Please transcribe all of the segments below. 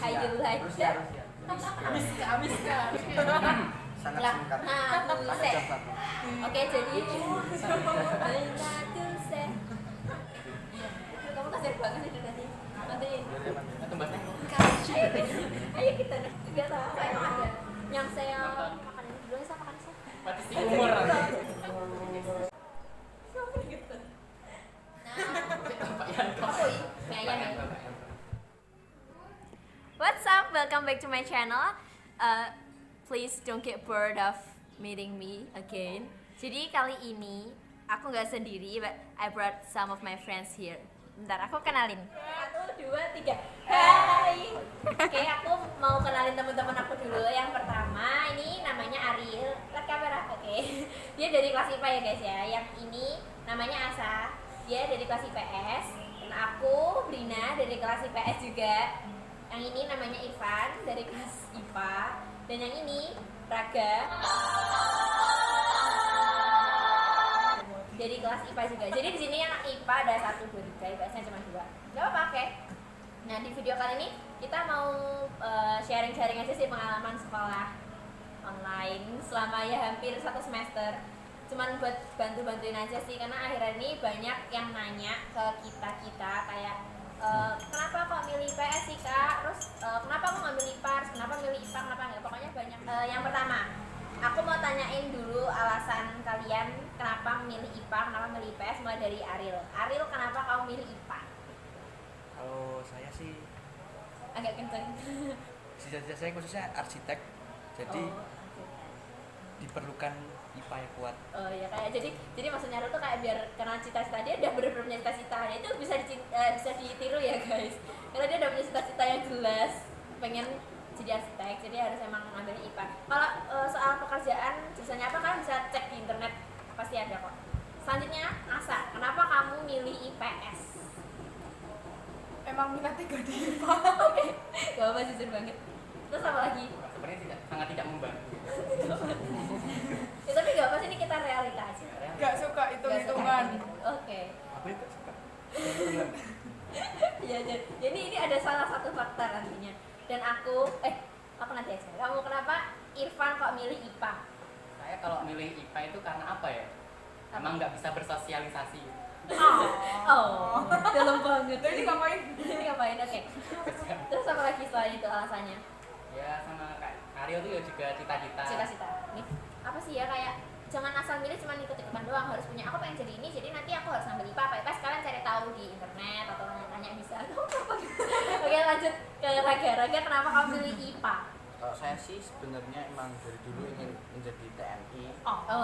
How you like that? Miska. Sangat Lah, singkat. Dulce. Satu. Oke, jadi Dulce. Kamu kasih banget itu tadi. Nantiin. Tembasnya. Ayo kita nggak tahu apa yang ada. Yang saya makan ini dulu, saya makan saya. Mati si umur. Gitu. Nah, Pak Yanto. apa ini? Kayaknya nih. What's up? Welcome back to my channel. Please don't get bored of meeting me again. Jadi kali ini aku nggak sendiri, but I brought some of my friends here. Bentar, aku kenalin. 1, 2, 3. Hai. Oke, aku mau kenalin teman-teman aku dulu. Yang pertama, ini namanya Ariel. Lihat kamera, oke. Dia dari kelas IPA ya guys ya. Yang ini namanya Asa. Dia dari kelas IPS. Dan aku, Brina, dari kelas IPS juga. Yang ini namanya Irfan dari kelas IPA. Dan yang ini Raga dari kelas IPA juga. Jadi di sini yang IPA ada 1, 2, 3, IPS-nya cuma 2. Gak apa-apa, oke. Nah, di video kali ini kita mau sharing-sharing aja sih pengalaman sekolah online selama ya hampir 1 semester. Cuman buat bantu-bantuin aja sih, karena akhir-akhir ini banyak yang nanya ke kita kayak kenapa kok milih IPS sih kak? Terus kenapa kok ngambil IPA? Kenapa milih IPA? Kenapa nggak? Pokoknya banyak. Yang pertama, aku mau tanyain dulu alasan kalian kenapa milih IPA, kenapa milih IPS, mulai dari Ariel. Ariel, kenapa kamu milih IPA? Kalau saya sih Agak kenceng. cita-cita saya khususnya arsitek. Jadi diperlukan IPA yang kuat. Oh ya, kayak jadi maksudnya Ariel tuh kayak biar karena cita-cita dia udah bener-bener punya cita-cita. Nah, itu bisa ditiru ya guys. Karena dia udah punya cita-cita yang jelas, pengen jadi arsitek, jadi harus emang ngambil IPA. Kalau soal pekerjaan jurusannya apa, kalian bisa cek di internet, pasti ada kok. Selanjutnya, Asa, kenapa kamu milih IPS? Emang minatnya gak di IPA. Oke, gak apa jujur banget. Terus apa lagi? Sebenarnya sangat tidak membantu. Ya, tapi gak apa sih, ini kita realita aja. Gak suka Gak hitung-hitungan. suka gitu. Oke. Aku juga suka. Ya, jadi ini ada salah satu faktor nantinya. Dan aku nanti aja. Kamu kenapa Irfan kok milih IPA? Saya kalau milih IPA itu karena apa ya? Emang nggak bisa bersosialisasi. Oh, dalam banget. Jadi ngapain? Ini ngapain? Oke. Terus apa lagi selain itu alasannya? Ya sama kayak Ariel tuh ya juga cita-cita. Cita-cita. Nih, apa sih ya, kayak jangan asal milih cuma ikut-ikutan doang, harus punya aku pengen jadi ini, jadi nanti aku harus ngambil IPA apa IPS. Kalian cari tahu di internet atau nanya bisa. Oke, lanjut ke Raga, kenapa kamu pilih IPA? Kalau saya sih sebenarnya emang dari dulu ingin menjadi TNI. Jadi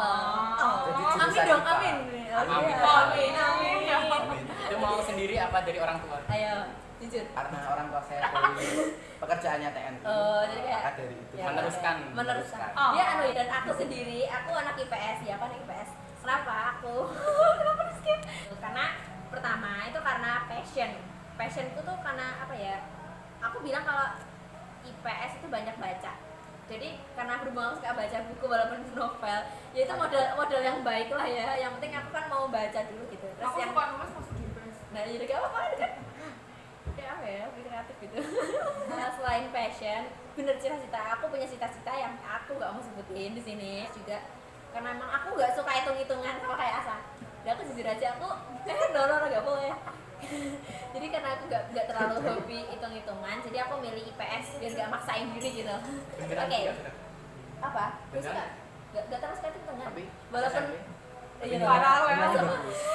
Jadi jurusan amin dong, IPA. amin. Amin. Amin. Itu mau sendiri apa dari orang tua? Ayo, jujur. Karena orang tua saya dari pekerjaannya TNI. Oh, jadi kayak maka dari itu ya, meneruskan. meneruskan. Oh. Ya, dan aku sendiri, aku anak IPS ya, aku anak IPS. Kenapa aku? Kenapa di skip? Karena pertama itu karena passionku tuh karena apa ya? Aku bilang kalau IPS itu banyak baca. Jadi karena berhubung aku suka baca buku walaupun novel, ya itu model yang baik lah ya. Yang penting aku kan mau baca dulu gitu. Terus Aku yang suka nulis masuk di IPS. nah jadi gak apa-apa kan? Kayak apa ya, lebih kreatif gitu. Nah, selain passion, bener cita-cita. Aku punya cita-cita yang aku gak mau sebutin di sini juga. Karena emang aku gak suka hitung-hitungan sama kayak Asa. Dan aku jujur aja, aku donor gak boleh. Jadi karena aku gak terlalu hobi hitung-hitungan, jadi aku milih IPS biar gak maksain diri gitu. Beneran Oke. juga sudah. Apa? Gak Beneran? suka? Gak terlalu suka hitungan. Tapi Walaupun SMP, iya, Paralel.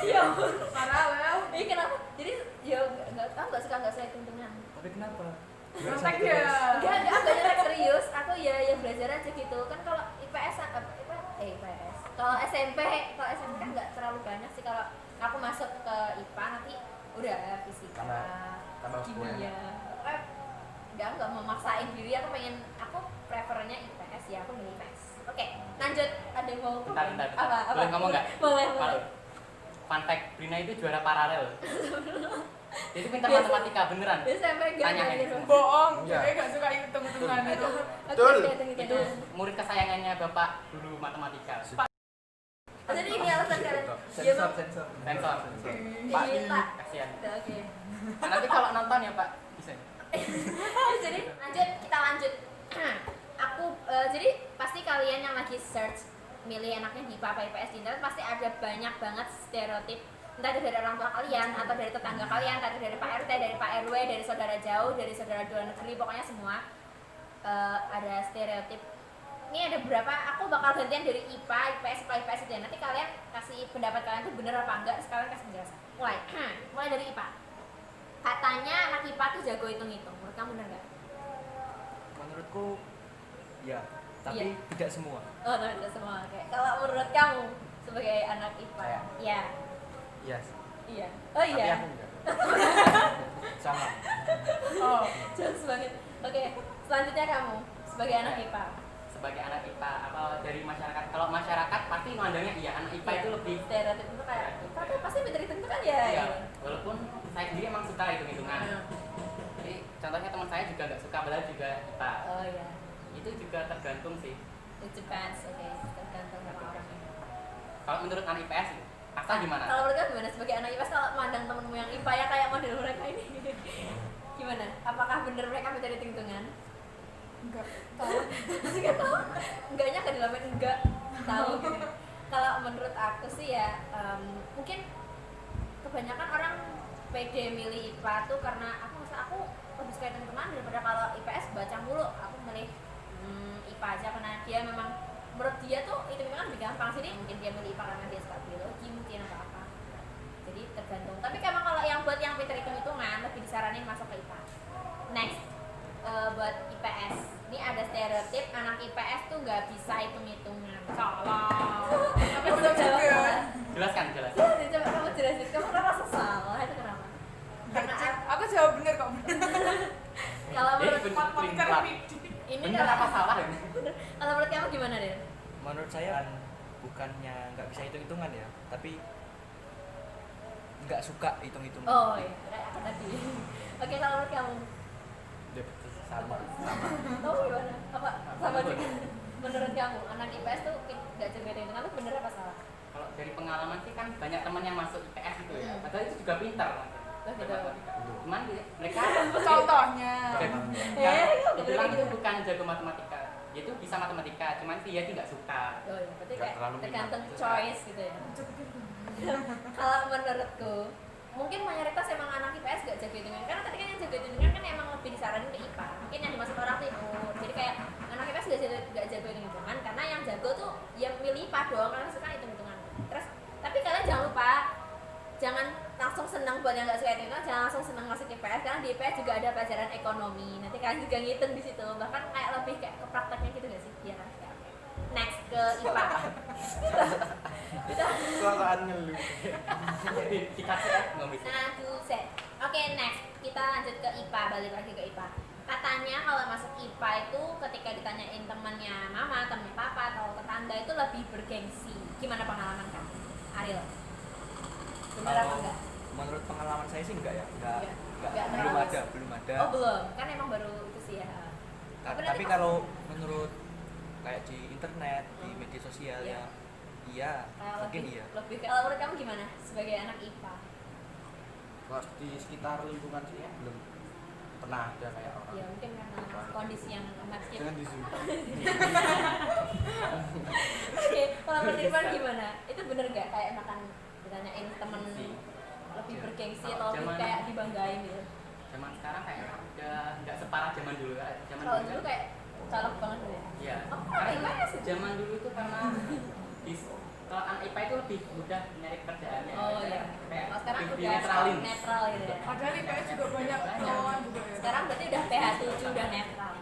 Iya. Paralel. Ini kenapa? Jadi ya aku gak suka hitung-hitungan. tapi kenapa? Nyontek ya. Enggak nyontek serius. Aku ya belajar aja gitu. Kan kalau IPS IPS. Kalau SMP kan nggak terlalu banyak sih. Kalau aku masuk ke IPA nanti udah fisika, Tambah kimia. Enggak mau maksain diri. Aku prefernya IPS ya. Aku milih IPS. Oke, lanjut. Ada yang mau Bentar. Apa? Boleh ngomong nggak? Boleh. Kalau fun fact, Brina itu juara paralel. Itu pintar Biasa. matematika beneran. Biasa sampai enggak Tanya gitu. Bohong. Iya. Dia gak suka hitung-hitungan itu. Betul. Itu murid kesayangannya Bapak dulu matematika. Jadi ini alasan kalian. Sensor. Sensor. Pak. Kasihan. Oke. Nah, nanti kalau nonton ya Pak bisa. Jadi kita lanjut. Jadi pasti kalian yang lagi search milih anaknya di IPA apa IPS di internet pasti ada banyak banget stereotip, entah itu dari orang tua kalian atau dari tetangga kalian, entah itu dari Pak RT, dari Pak RW, dari saudara jauh, dari saudara luar negeri, pokoknya semua ada stereotip. Ini ada beberapa, aku bakal gantian dari IPA, IPS, IPS itu ya. Nanti kalian kasih pendapat kalian tuh bener apa enggak, sekalian kasih penjelasan. Mulai dari IPA. Katanya anak IPA tuh jago hitung-hitung. Menurut kamu bener nggak? Menurutku ya, tapi tidak semua. Oh, tidak semua. Oke. Kalau menurut kamu sebagai anak IPA, Saya? iya. Yes. Iya. Oh Tapi iya. aku enggak. Sama. Oh, Jelas banget. Oke. Selanjutnya kamu sebagai anak IPA. Sebagai anak IPA apa dari masyarakat? Kalau masyarakat pasti mandangnya iya anak IPA Iya. itu lebih Stereotip itu kayak IPA tuh pasti pintar hitung kan ya. iya. Walaupun saya sendiri emang suka hitung-hitungan. Hmm. Jadi contohnya teman saya juga nggak suka padahal juga IPA. Oh iya. Itu juga tergantung sih. It depends. Oke. Tergantung sama orangnya. Kalau menurut anak IPS Asa gimana? Kalau menurut kamu gimana sebagai anak IPA kalau mandang temenmu yang IPA ya kayak model mereka ini? Gimana? Apakah bener mereka pintar hitung-hitungan? enggak. Enggak tahu. Enggaknya kan dilamin enggak tahu gitu. Kalau menurut aku sih ya mungkin kebanyakan orang pede milih IPA tuh karena aku lebih suka hitung-hitungan daripada kalau IPS baca mulu. Aku milih IPA aja karena dia memang menurut dia tuh hitung-hitungan lebih gampang sih. Mungkin dia milih IPA karena dia suka biologi mungkin atau apa. Jadi tergantung. Tapi memang kalau yang buat yang pintar hitung-hitungan lebih disaranin masuk ke IPA. Next. Buat IPS ini ada stereotip anak IPS tuh nggak bisa hitung-hitungan. Salah. Tapi Betul juga. Jelaskan. Coba kamu jelasin, kamu kenapa salah itu kenapa? Karena Aku jawab bener kok. kalau menurut Matematika Bener. repeat. ini Bener apa salah ya? kalau menurut kamu gimana deh? Menurut saya bukannya nggak bisa hitung-hitungan ya, tapi nggak suka hitung-hitungan. Oh iya, kayak aku tadi. Oke, kalau menurut kamu? Sama. Oh gimana? Apa sama juga? Menurut kamu anak IPS tuh nggak jago hitung-hitungan tuh bener apa salah? Kalau dari pengalaman sih kan banyak teman yang masuk IPS itu ya. Hmm. Padahal itu juga pintar. Oh, gitu. Matematika. Cuman mereka Contohnya. bilang itu bukan jago matematika. Dia itu bisa matematika, cuman dia tidak suka. Oh iya, berarti Nggak kayak terlalu minat. tergantung choice gitu ya. Kalau menurutku mungkin mayoritas emang anak IPS gak jago hitungan karena tadi kan yang jago hitungan kan emang lebih disaranin ke IPA. Mungkin yang dimaksud orang tuh itu. Jadi kayak anak IPS gak jago hitungan karena yang jago tuh yang milih IPA doang karena suka hitung-hitungan. Terus tapi kalian jangan lupa jangan langsung senang buat yang gak suka hitungan, jangan langsung senang masuk IPS karena di IPS juga ada pelajaran ekonomi. Nanti kalian juga ngitung di situ. Bahkan kayak lebih kayak ke prakteknya gitu gak sih? Iya kan? Kayak, oke. Next ke IPA. Kita Soalan ngeluh. Jadi dikasih nggak bisa. Oke, next kita lanjut ke IPA, balik lagi ke IPA. Katanya kalau masuk IPA itu ketika ditanyain temannya mama, teman papa atau tetangga itu lebih bergengsi. Gimana pengalaman kamu, Ariel? Benar apa Kalau enggak? menurut pengalaman saya sih enggak ya, Nggak belum terlalu. ada, belum ada. Oh belum, kan emang baru itu sih ya. Tapi nanti Tapi pas- kalau menurut kayak di internet, di media sosial Iya. ya, iya, Kayak mungkin lebih, iya. lebih kalau menurut kamu gimana sebagai anak IPA? Kalau di sekitar lingkungan sini belum pernah ada kayak orang. Ya mungkin karena kondisi yang amat gitu. Jangan di zoom. Oke, kalau menurut Irfan gimana? Itu bener gak kayak makan ditanyain temen lebih Iya. bergengsi Kalau atau lebih zaman- kayak dibanggain gitu? Zaman sekarang kayak udah nggak separah zaman dulu. Zaman Kalau dulu dulu kan- kayak colok banget gitu ya? Iya. Oh, Karena IPS itu? zaman dulu itu karena kalau anak IPA itu lebih mudah nyari pekerjaannya. Oh iya. Kayak Kalau sekarang lebih udah netralin. netral gitu ya? Padahal IPS juga banyak kawan juga ya. Sekarang berarti udah PH7 udah netral.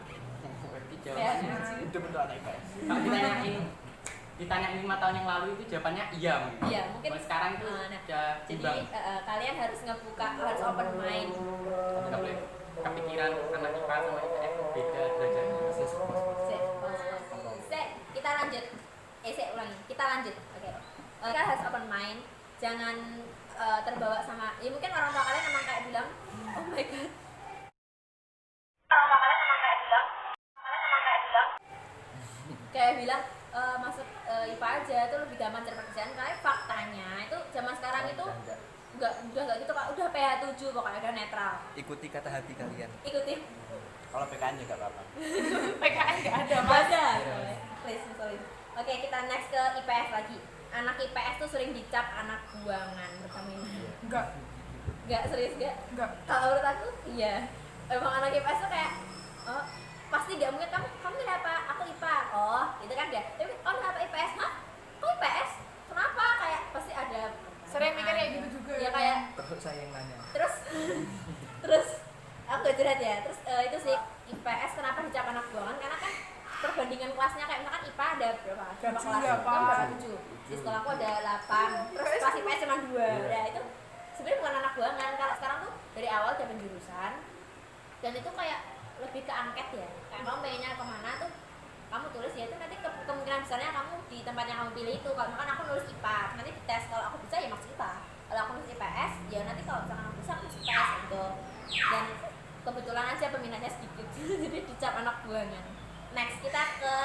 Berarti PH7. jawabannya Itu bentuk anak IPS. kalau ditanyain 5 tahun yang lalu itu jawabannya iya mungkin. Iya, mungkin. Kalau sekarang itu Nah, udah Jadi timbang. kalian harus ngebuka, harus open mind. Nggak boleh kepikiran anak IPA sama IPS itu beda derajatnya. Sek, kita lanjut. Ulangi. Kita lanjut. Oke. Kita harus open mind. Jangan terbawa sama. Ya mungkin orang tua kalian emang kayak bilang, oh my god. Orang tua kalian emang kayak bilang, kayak bilang masuk IPA aja itu lebih gampang cari pekerjaan. Karena faktanya itu zaman sekarang itu udah nggak gitu kak, udah PH7 pokoknya udah netral. Ikuti kata hati kalian. Ikutin. Kalau PKN juga apa-apa. PKN nggak ada Nggak mas. ada. Please, sorry. Oke, kita next ke IPS lagi. Anak IPS tuh sering dicap anak buangan pertama ini. Enggak, Nggak serius nggak? enggak. Kalau menurut aku, iya. Emang anak IPS tuh kayak, oh pasti nggak mungkin kamu kenapa? Aku IPA. Oh, gitu kan dia. Tapi oh kenapa IPS? Hah? Kok IPS? Kenapa? Kayak pasti ada. Sering mikir kayak gitu juga. Ya kayak Terus saya yang nanya. terus aku gak curhat ya. Terus itu sih IPS kenapa dicap anak buangan? Karena kan perbandingan kelasnya kayak misalkan IPA ada berapa kelas? Tujuh, Kan berapa 7. Di sekolahku ada 8. Terus kelas IPS cuma 2. Ya itu sebenarnya bukan anak buangan. Kalau sekarang tuh dari awal udah penjurusan dan itu kayak lebih ke angket ya. Kayak kamu pengennya kemana tuh kamu tulis ya itu nanti kemungkinan besarnya kamu di tempat yang kamu pilih itu. Kalau misalkan aku nulis IPA nanti dites, kalau aku bisa ya masuk IPA. Kalau aku nulis IPS ya nanti kalau misalkan aku bisa aku masuk IPS gitu. Dan kebetulan aja peminatnya sedikit jadi dicap anak buangan. Next kita ke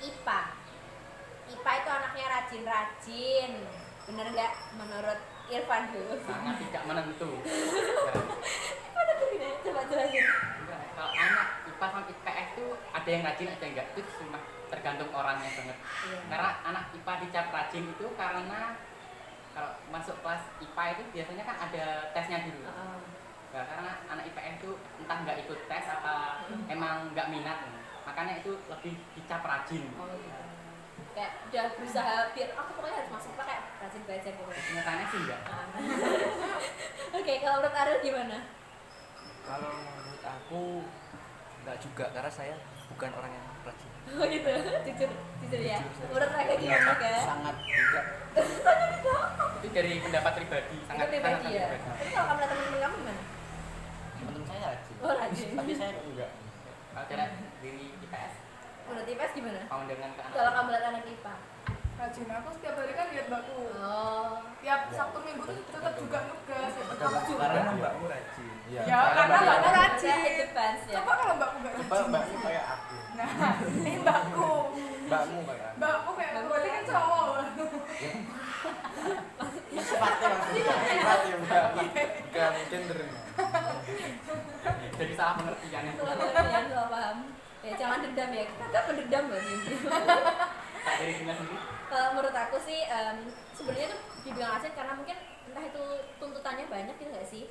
IPA. IPA itu anaknya rajin-rajin. Bener nggak menurut Irfan dulu? Sangat tidak menentu. Mana tuh gini? Coba jelasin. Enggak, kalau anak IPA sama IPS tuh ada yang rajin ada yang enggak, itu cuma tergantung orangnya banget. Iya. Karena anak IPA dicap rajin itu karena kalau masuk kelas IPA itu biasanya kan ada tesnya dulu. Nah, karena anak IPS itu entah nggak ikut tes apa emang nggak minat, makanya itu lebih dicap rajin. Oh gitu. Kayak udah berusaha biar aku pokoknya harus masuk IPA kayak rajin belajar gitu. Kenyataannya sih enggak. Oke, kalau menurut Ariel gimana? Kalau menurut aku nggak juga karena saya bukan orang yang rajin. Oh gitu, jujur ya. Jujur. Menurut Raga gimana kan? Sangat tidak. Itu dari pendapat pribadi, Itu sangat pribadi ya. pribadi. Tapi kalau kamu lihat teman-teman kamu gimana? Temen saya rajin. Oh rajin. Tapi saya enggak. Kalau dari diri IPS Menurut IPS gimana? mau dengan ke anak Kalau kamu lihat anak IPA. Rajin aku setiap hari kan lihat mbakku. Oh. Tiap Sabtu Minggu tuh tetap juga nugas. Karena- Aku juga. Karena mbakmu rajin. Iya. Ya, karena mbakku rajin. It depends ya. Coba kalau mbakku nggak Coba rajin. mbakmu kayak aku. Nah, ini mbakku. Mbakmu kayak aku. Mbakku kayak aku, berarti kan cowok. Sifatnya maksudnya. Sifatnya mbak. Bukan gender. jadi salah pengertiannya. Salah pengertian, salah paham. Ya jangan dendam ya. Kita kan pendendam loh ini. Tak dari dunia sendiri. Kalau menurut aku sih sebenarnya tuh dibilang rajin karena mungkin entah itu tuntutannya banyak gitu nggak sih,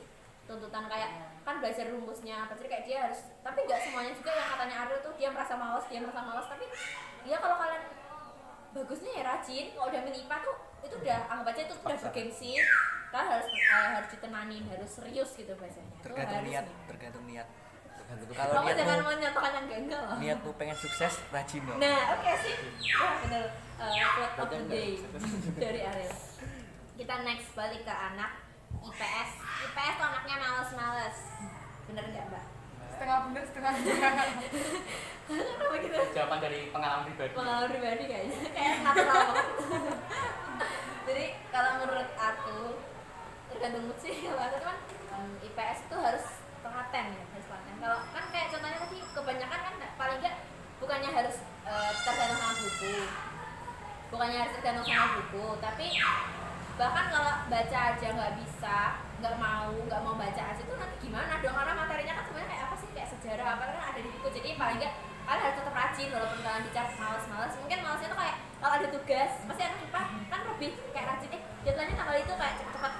tuntutan kayak kan belajar rumusnya apa sih kayak dia harus, tapi nggak semuanya juga yang katanya Ariel tuh dia merasa malas tapi ya kalau kalian bagusnya ya rajin. Kalau udah milih IPA tuh itu udah anggap aja itu udah bergengsi, kalian harus ditenanin, harus serius gitu bacanya. Itu Tergantung harus niat, nih. tergantung niat. Tergantung Kalau Kamu jangan niatmu menyatakan yang enggak loh. niatmu pengen sukses, rajin loh. Nah, oke sih. Wah, bener. Quote of the day dari Ariel. Kita next balik ke anak IPS. IPS tuh anaknya males-males. Bener nggak, Mbak? Setengah bener, setengah enggak. Kenapa gitu? Jawaban dari pengalaman pribadi. Pengalaman pribadi kayaknya. Kayak natural banget. Jadi, kalau menurut aku tergantung mood sih. Kalau aku kan IPS itu harus telaten ya, harus telaten. Kalau kan kayak contohnya tadi kebanyakan kan paling nggak bukannya harus tergantung sama buku, tapi bahkan kalau baca aja nggak bisa, nggak mau baca aja tuh nanti gimana dong, karena materinya kan sebenarnya kayak apa sih, kayak sejarah apa kan ada di buku. Jadi paling nggak kalian harus tetap rajin walaupun kalian dicap malas. Mungkin malasnya tuh kayak kalau ada tugas pasti anak IPA kan lebih kayak rajin, deadline-nya tanggal itu kayak cepet.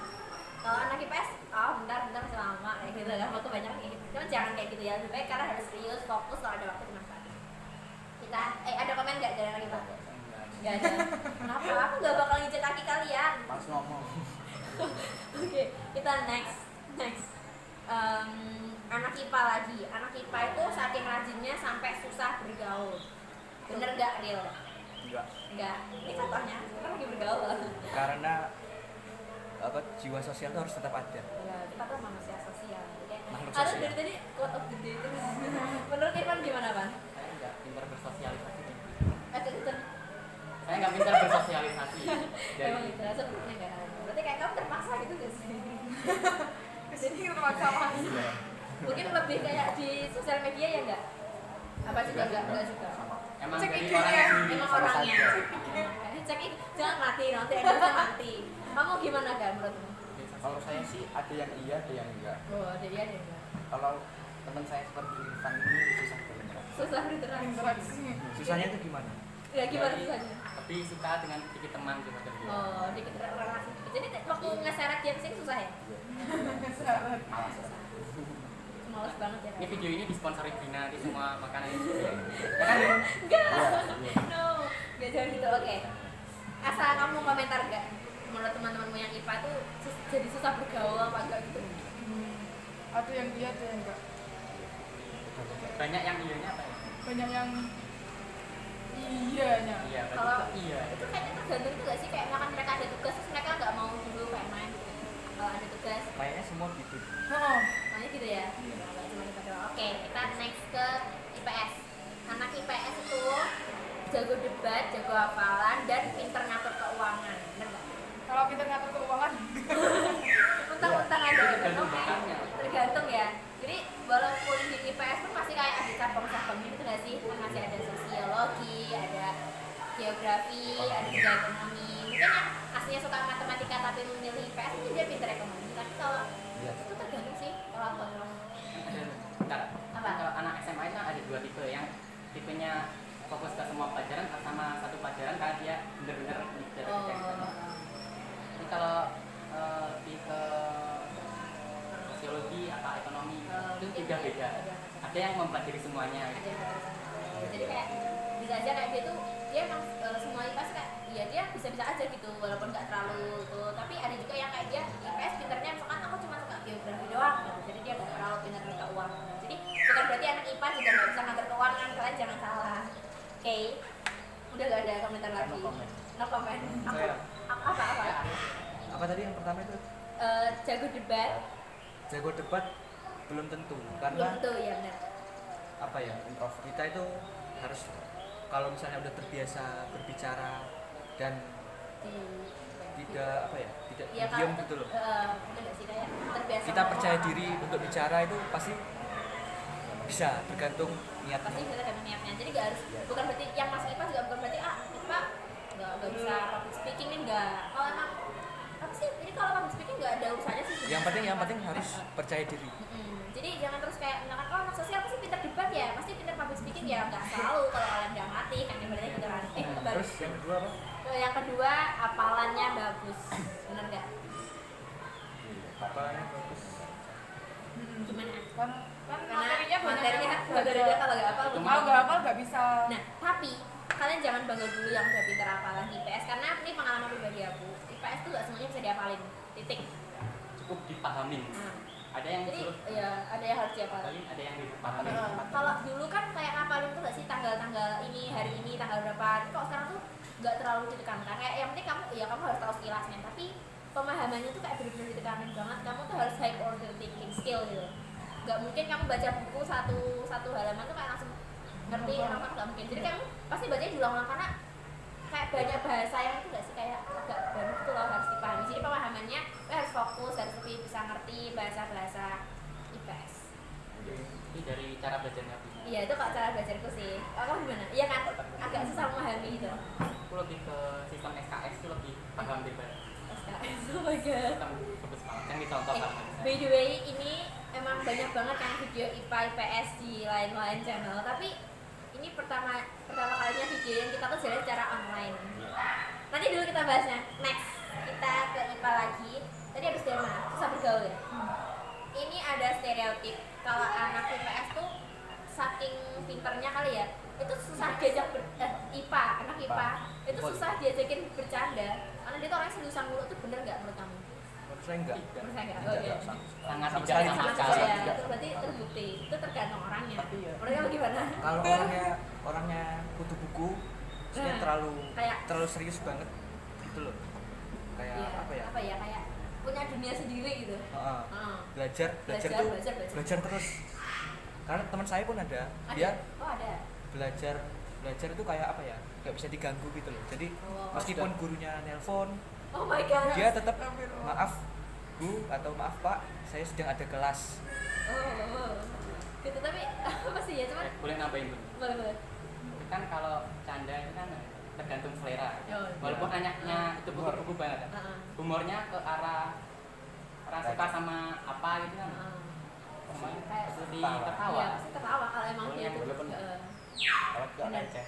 Kalau anak IPS, bentar masih lama kayak gitu kan, waktu banyak kayak gitu. Cuma jangan kayak gitu ya, lebih baik karena harus serius, fokus kalau ada waktu dimanfaatin. Kita, ada komen nggak dari anak IPA? Nggak ada. Kenapa? Aku nggak bakal nginjek kaki kalian. pas ngomong. Oke, kita next. Anak IPA lagi. Anak IPA itu saking rajinnya sampai susah bergaul. Bener nggak, Real? Enggak. Ini contohnya, kan lagi bergaul. Karena apa, jiwa sosial itu harus tetap ada. Ya, kita kan manusia sosial. Makhluk Harus sosial. dari tadi quote of the day itu. Menurut Irfan gimana, Pan? Saya nggak pintar bersosialisasi. Itu. Saya nggak pintar bersosialisasi. Emang gitu, sepertinya nggak ada. Berarti kayak kamu terpaksa gitu gak sih? Kesini terpaksa mas. Mungkin lebih kayak di sosial media ya nggak? Apa juga nggak juga? Emang Cek dari IG-nya. orangnya sendiri. Emang sama orangnya. saja. Cek jangan mati nanti endorse mati. Kamu gimana gak menurutmu? Biasa Kalau saya sih ada yang iya, ada yang enggak. Oh, ada iya ada enggak. Kalau teman saya seperti Irfan ini susah berinteraksi. Susah berinteraksi. Interaksi. Susahnya itu gimana? Ya gimana Jadi, susahnya? lebih suka dengan sedikit teman gitu berdua. Oh, dikit relasi. Jadi waktu ngeseret dia kesini susah ya? Syarat. Malas. Males banget ya. Ini video ini disponsori Brina di semua makanan ini. Ya kan? Enggak. Iya, iya. No, enggak jangan gitu. Oke. Asal kamu komentar enggak? Menurut teman-temanmu yang IPA tuh jadi susah bergaul apa enggak gitu? Ada yang iya, ada yang enggak. Banyak yang iyanya apa ya? Banyak yang iyanya. Iya, berarti Kalau itu iya. itu kayaknya tergantung itu nggak sih kayak misalkan mereka ada tugas terus mereka nggak mau dulu kayak main gitu. Kalau ada tugas Kayaknya semua gitu. Oh, makanya gitu ya nggak cuma kita doang. Oke, kita next ke IPS. Anak IPS itu jago debat, jago hafalan, dan pinter ngatur keuangan. Bener nggak? kalau kita ngatur keuangan, Mentang-mentang ada Tergantung oke. bakatnya. Tergantung ya. Jadi walaupun di IPS pun masih kayak ada cabang-cabang gitu nggak sih? Kan masih ada sosiologi, ada geografi, ada juga ekonomi. Mungkin yang aslinya suka matematika tapi memilih IPS itu dia pinter ekonomi. Tapi kalau Iya. itu tergantung sih kalau aku. Bentar. Apa? Kalau anak SMA itu ada dua tipe, yang tipenya fokus ke semua pelajaran sama satu pelajaran karena dia benar-benar belajar Oh. Jadi kalau lebih ke sosiologi apa ekonomi itu juga beda. Ada yang mempelajari semuanya. Ada yang harus. Jadi kayak bisa aja kayak dia tuh dia emang semua IPS kayak ya dia bisa-bisa aja gitu walaupun nggak terlalu tuh, tapi ada juga yang kayak dia IPS pinternya misalkan aku cuma suka geografi doang gitu. Jadi dia nggak terlalu pintar ke keuangan. Jadi bukan berarti anak IPA juga nggak bisa ngatur keuangan, kalian jangan salah. Oke, udah gak ada komentar lagi. No comment. No comment. Aku, Saya. apa? Apa tadi yang pertama itu? Jago debat Jago debat belum tentu belum karena tuh ya benar. apa ya, kita itu harus kalau misalnya udah terbiasa berbicara dan tidak apa ya, tidak Ya diam gitu loh, bener nggak sih kayak terbiasa. kita ngomong percaya apa. diri untuk bicara itu pasti bisa, tergantung niatnya. Pasti bisa tergantung niatnya. Jadi gak harus bukan berarti yang masuk IPA juga bukan berarti IPA nggak bisa public speaking nih nggak. Kalau emang apa sih? Jadi kalau public speaking nggak ada urusannya sih. Yang penting harus percaya diri. Jadi jangan terus kayak misalkan oh anak sosial pasti pintar debat ya, pasti pintar public speaking ya nggak selalu kalau kalian udah mati kan ibaratnya gitu kan. Kembali. Terus yang kedua apa? Yang kedua hafalannya bagus, bener nggak? Hafalannya bagus. Gimana? kan Karena materinya banyak. materinya kalau nggak hafal Kalau nggak hafal nggak bisa. Nah, tapi kalian jangan bangga dulu yang udah pintar hafalan IPS karena ini pengalaman pribadi aku. IPS tuh gak semuanya bisa dihafalin. Titik. Cukup dipahamin. Nah, Ada yang jadi disuruh ya ada yang harus dihafalin. paling, ada yang dipahami. Kalau dulu kan kayak ngapalin tuh gak sih tanggal-tanggal ini, hari ini, tanggal berapa. Kok sekarang tuh gak terlalu ditekankan. Kayak yang penting kamu ya kamu harus tahu sekilasnya, tapi pemahamannya tuh kayak bener-bener ditekanin banget. Kamu tuh harus high order thinking skill gitu. Gak mungkin kamu baca buku satu halaman tuh kayak langsung ngerti apa nggak mungkin. Jadi kamu pasti bacanya diulang-ulang karena kayak banyak bahasa yang itu nggak sih kayak agak baru gitu loh, harus dipahami. Jadi pemahamannya harus fokus, harus lebih bisa ngerti bahasa-bahasa IPS. Ini dari cara belajarnya aku. Iya itu kok cara belajarku sih. Kamu gimana? Iya kan agak susah memahami gitu. Aku lebih ke sistem SKS itu lebih paham daripada SKS, oh my god. sistem fokus banget yang dicontoh sama By the way ini emang banyak banget yang video IPA IPS di lain-lain channel, tapi ini pertama kalinya video yang kita tuh jalan secara online. Nanti dulu kita bahasnya. Next kita ke IPA lagi. Tadi habis dari mana? Susah bergaul ya. Ini ada stereotip kalau anak IPS tuh saking pinternya kali ya, itu susah diajak IPA, anak IPA itu susah diajakin bercanda karena dia tuh orangnya seriusan mulu. Tuh bener nggak menurut kamu? Menurut saya enggak. Menurut saya nggak. Oh iya. sangat Sama tidak sekali. sama Sangat sekali. susah ya. Itu berarti terbukti. Itu tergantung orangnya. Tapi ya, Menurut kamu gimana? kalau orangnya kutu buku, maksudnya Kayak terlalu serius banget gitu loh. Kayak iya, apa ya? kayak punya dunia sendiri gitu. Heeh. Heeh. Belajar terus. Karena teman saya pun ada, dia Oh ada. belajar itu kayak apa ya, nggak bisa diganggu gitu loh. Jadi Oh. meskipun gurunya nelpon, Oh my god. dia tetap maaf bu atau maaf pak, saya sedang ada kelas. Oh. Gitu tapi apa sih ya cuman Boleh nambahin dulu. boleh. Kan kalau canda itu kan tergantung selera. Oh, Walaupun anaknya itu buku-buku banget kan. Heeh. Humornya ke arah suka sama apa gitu kan. Kayak Lebih iya tertawa. pasti ketawa kalau emang dia tuh Walaupun- heeh. Kalau nggak Bener. receh.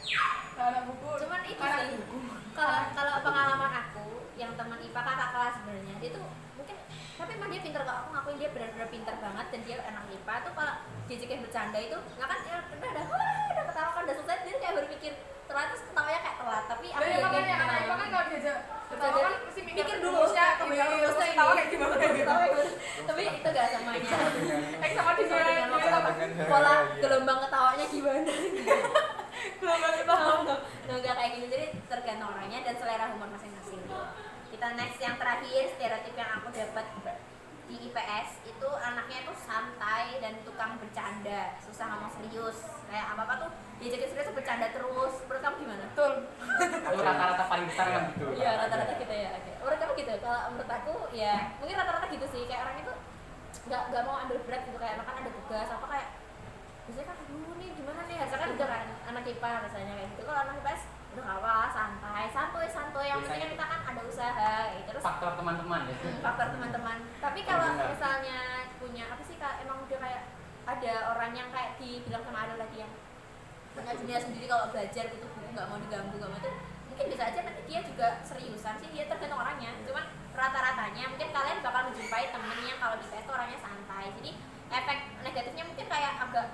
Anak buku. Cuman itu anak sih buku. kalau pengalaman aku yang teman IPA kakak kelas sebenarnya dia tuh mungkin tapi emang dia pinter kok, aku ngakuin dia benar-benar pinter banget dan dia anak IPA tuh kalau diajakin bercanda itu nggak kan ya udah ketawa kan udah selesai dia kayak berpikir ternyata ketawanya kayak telat tapi aku Lah ya makanya yakin, anak IPA kan kalau diajak ketawa kan mesti mikir dulu rumusnya, kebayang ini, rumusnya ketawa ini kayak gimana Ketawa kayak gimana. Tapi itu gak samanya sama di Sama dengan pola gelombang ketawanya gimana gelombang ketawa. nggak kayak gitu jadi tergantung orangnya dan selera humor masing-masing. Kita next yang terakhir stereotip yang aku dapat di IPS itu anaknya itu santai dan tukang bercanda, susah ngomong serius, kayak apa tuh diajakin serius tuh bercanda terus. Menurut kamu gimana? Betul. Itu rata-rata paling besar kan gitu. Iya rata-rata gitu ya. Oke. Menurut kamu gitu? Kalau menurut aku ya mungkin rata-rata gitu sih, kayak orang itu nggak mau ambil berat gitu, kayak makan ada tugas apa kayak biasanya kan dulu nih gimana nih harusnya kan udah kan anak IPA misalnya kayak gitu. Kalau anak IPS udah nggak apa santuy yang penting kan kita kan ada usaha gitu. Terus Faktor teman-teman ya. faktor teman-teman. Tapi kalau misalnya punya apa sih kak emang udah kayak ada orang yang kayak dibilang sama Ariel tadi yang punya dunia sendiri kalau belajar gitu buku nggak mau diganggu nggak mau itu mungkin bisa aja nanti dia juga seriusan sih, dia tergantung orangnya. Cuman rata-ratanya mungkin kalian bakal menjumpai temen yang kalau di itu orangnya santai, jadi efek negatifnya mungkin kayak agak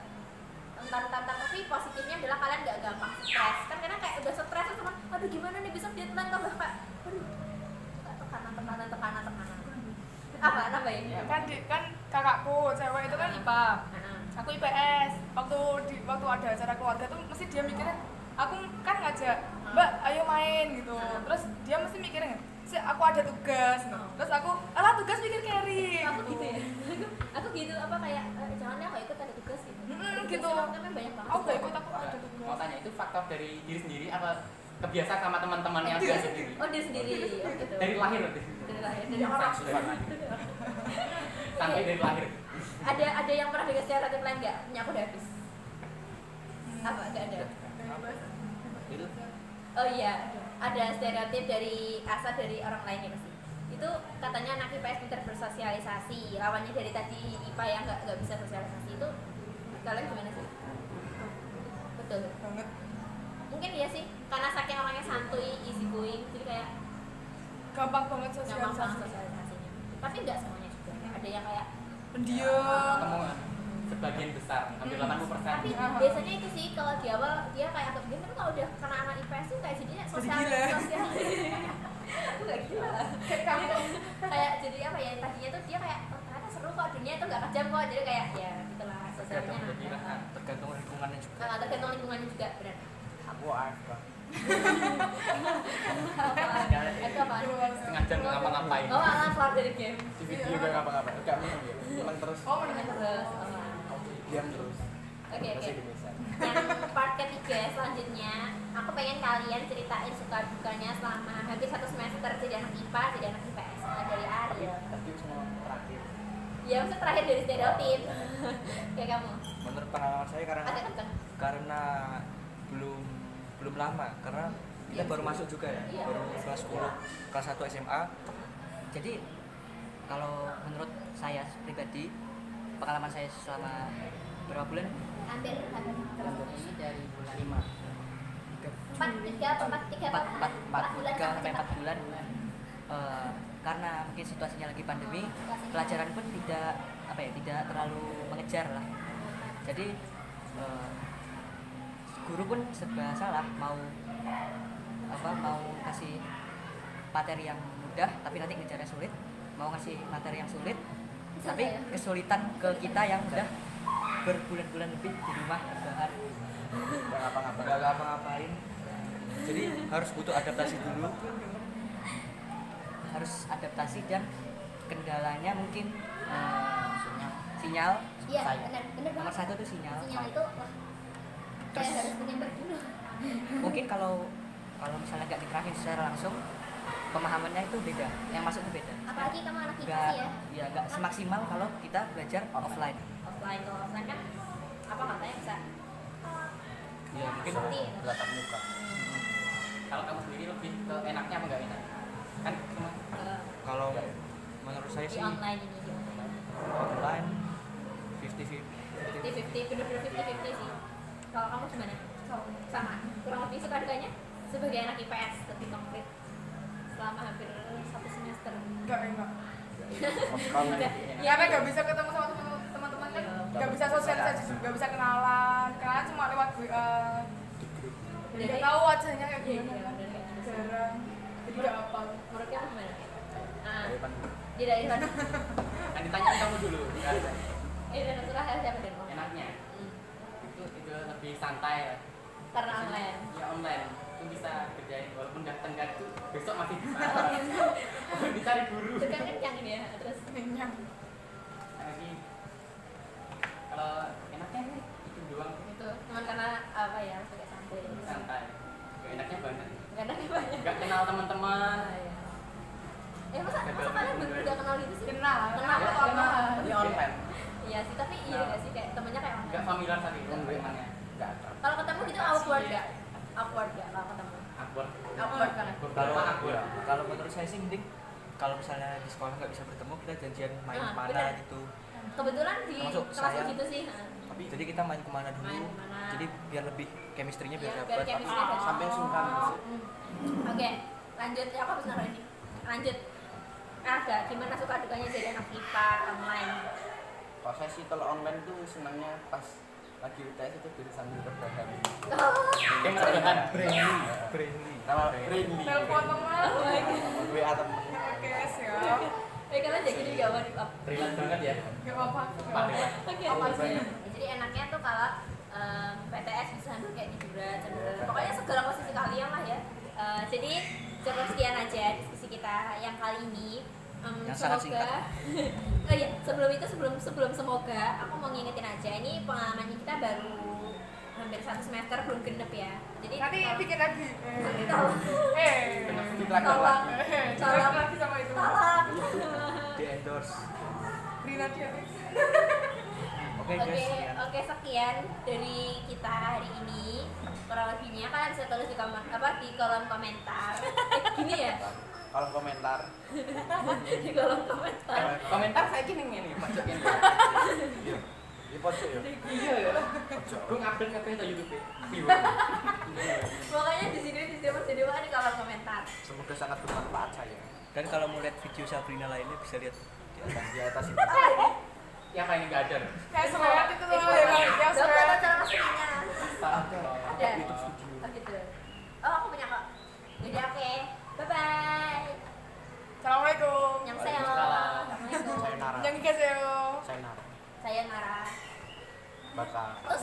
entar tapi positifnya adalah kalian nggak gampang stres kan, karena kayak udah stres tuh teman aduh gimana nih besok deadline tambah kayak aduh tekanan apa nambahin ya Kan kakakku cewek itu kan IPA. Aku IPS. Waktu ada acara keluarga tuh mesti dia mikirnya aku kan ngajak Mbak ayo main gitu. Terus dia mesti mikirnya sih aku ada tugas. Terus aku alah tugas mikir carry. aku gitu ya aku gitu apa kayak jangan ya kalau ikut ada tugas gitu Gitu. Tugasnya memang banyak banget Aku gak ikut, aku ada Mau tugas. tanya itu faktor dari diri sendiri apa kebiasaan sama teman-teman yang dia sendiri? oh dia sendiri oh gitu Dari lahir berarti. dari lahir dari orang Sampai dari lahir. ada yang pernah dengar stereotip lain nggak? Punya aku udah habis. Apa nggak ada? Itu Oh iya, ada stereotip dari asal dari orang lain ya pasti. Itu katanya anak IPS pintar bersosialisasi, lawannya dari tadi IPA yang nggak bisa sosialisasi itu. Kalian gimana sih? Betul. Banget. Mungkin iya sih, karena saking orangnya santuy, easy going, jadi kayak Gampang banget gampang banget sosialisasi. sosialisasinya. Tapi nggak semuanya juga. Ada yang kayak Pendiam. Ketemu sebagian besar, hampir 80%. tapi biasanya itu sih kalau di awal dia kayak agak begini, tapi kalau udah kena anak IPS tuh kayak jadinya sosial gila. aku gak gila Kayak kamu. kayak jadi apa ya tadinya tuh dia kayak oh, ternyata seru kok dunia itu gak kejam kok, jadi kayak ya gitulah sosialnya tergantung lingkungannya juga. nggak tergantung lingkungannya juga benar aku AFK. itu apa Setengah jam nggak ngapa-ngapain. oh alah keluar dari game Di video gak ngapa-ngapain. Enggak minum ya. Cuman terus Oh, Main terus diam terus. oke Terus oke Indonesia. yang part ketiga selanjutnya aku pengen kalian ceritain suka dukanya selama hampir 1 semester jadi anak IPA jadi anak IPS. Nah, dari Ariel Tapi semua terakhir. ya maksudnya terakhir dari stereotip kayak kamu Menurut pengalaman saya agak kenceng karena belum lama, karena kita baru masuk juga ya, Iya. baru kelas 10, kelas 1 SMA. Jadi kalau menurut saya pribadi, pengalaman saya selama berapa bulan? hampir Ini dari bulan 5. 4 bulan sampai 4 bulan. Karena mungkin situasinya lagi pandemi, pelajaran pun tidak terlalu mengejar lah. Jadi guru pun serba salah, mau kasih materi yang mudah tapi nanti ngejarnya sulit, mau ngasih materi yang sulit tapi kesulitan ke kita yang udah berbulan-bulan lebih di rumah rebahan nggak ngapa-ngapain. Jadi harus butuh adaptasi dulu, harus adaptasi, dan kendalanya mungkin sinyal. iya benar Nomor banget 1 tuh sinyal. sinyal itu wah kayak harus menyebar dulu Mungkin kalau misalnya nggak diterapin secara langsung, pemahamannya itu beda, yang masuk itu beda. apalagi kamu anak IPA Nggak, sih ya ya nggak semaksimal kalau kita belajar offline. kalau offline kan apa katanya bisa Ya mungkin Seperti Bertatap muka. Kalau kamu sendiri lebih ke enaknya apa enggak enak? Kan cuma kalau Menurut saya di sih online ini gimana? online 50-50. 50-50, bener-bener 50-50 sih. Kalau kamu gimana? Sama, kurang lebih suka dukanya sebagai anak IPS lebih konkret selama hampir 1 semester. Enggak. Udah, Ya kan nggak bisa ketemu sama teman-teman kan, nggak bisa sosialisasi juga, nggak bisa kenalan cuma lewat WA. Nggak tahu wajahnya kayak Iya, gimana kan, bener kayak gitu. jarang. Jadi nggak apa. Menurut kamu gimana? Ah, Depan. tidak Irfan. Kan ditanya kamu dulu. Kan. Dan surah siapa dan Enaknya itu lebih santai lah. karena online. Ya online itu bisa kerjain walaupun udah tenggat tuh besok masih bisa. Dicari guru. Itu kan kenyang ini ya, terus Kenyang. Lagi kalau enaknya sih itu doang sih. itu cuman karena apa ya, suka santai. Santai. Gak enaknya banget. Karena banyak. Gak kenal teman-teman. Masa kalian udah kenal gitu sih? Kenal. Kenal Kenal. kok kenal. Ini online. Iya sih, tapi iya gak sih kayak temennya kayak Gak online. familiar tadi temannya. Enggak ada. Kalau ketemu gitu awkward gak? Awkward gak kalau ketemu? Akbar. Awkward banget. Kalau Akbar. kalau menurut saya sih mending kalau misalnya di sekolah nggak bisa bertemu, kita janjian main Ah, kemana bener. gitu. Kebetulan di Termasuk kelas saya. gitu sih. Tapi Jadi kita main kemana dulu, Main kemana. jadi biar lebih chemistry-nya biar Iya, dapat. biar chemistry dapat. sampai sungkan sih. Oke, lanjut ya, aku habis naruh ini. Lanjut. Ada gimana suka dukanya jadi anak IPA online? Kalau saya sih kalau online tuh senangnya pas lagi UTS itu bisa sambil rebahan. Yang rebahan. Friendly. Nama friendly. Telepon teman. WA temen. Oke, siap. Kalian jadi gak mau di up. Relate banget ya. Nggak apa-apa. Oke. Apa sih? Jadi enaknya tuh kalau PTS bisa sambil kayak tiduran, sambil pokoknya segala posisi kalian lah ya. Jadi cukup sekian aja diskusi kita yang kali ini. Yang sangat Semoga oh iya, sebelum semoga aku mau ngingetin aja, ini pengalamannya kita baru hampir 1 semester, belum genep ya. Jadi Nanti bikin lagi. tolong Tolong. Tolong. Lagi sama itu. tolong. Di endorse. Rina dia. Oke Oke, guys, sekian. oke, sekian dari kita hari ini. Kurang lebihnya kalian bisa tulis di kolom komentar. Gini ya, Kalau komentar di kolom komentar. Komentar saya gini nih, masukin. di pojok ya. Iya ya. Gue ngupdate apa itu YouTube. Pokoknya di sini di kolom komentar. Semoga sangat bermanfaat saya. Dan kalau mau lihat video Sabrina lainnya bisa lihat di atas. Di atas itu. Ya apa ini nggak ada? Kayak seret itu tuh yang seret. Cara aslinya. Astaga. Ada. YouTube studio. Oh gitu. Oh, aku punya kok. Jadi oke. Bye bye. Assalamualaikum. Yang saya. Waalaikumsalam. Assalamualaikum. Sayonara. Yang dikasih. Sayonara. Saya Nara. Bakal. Terus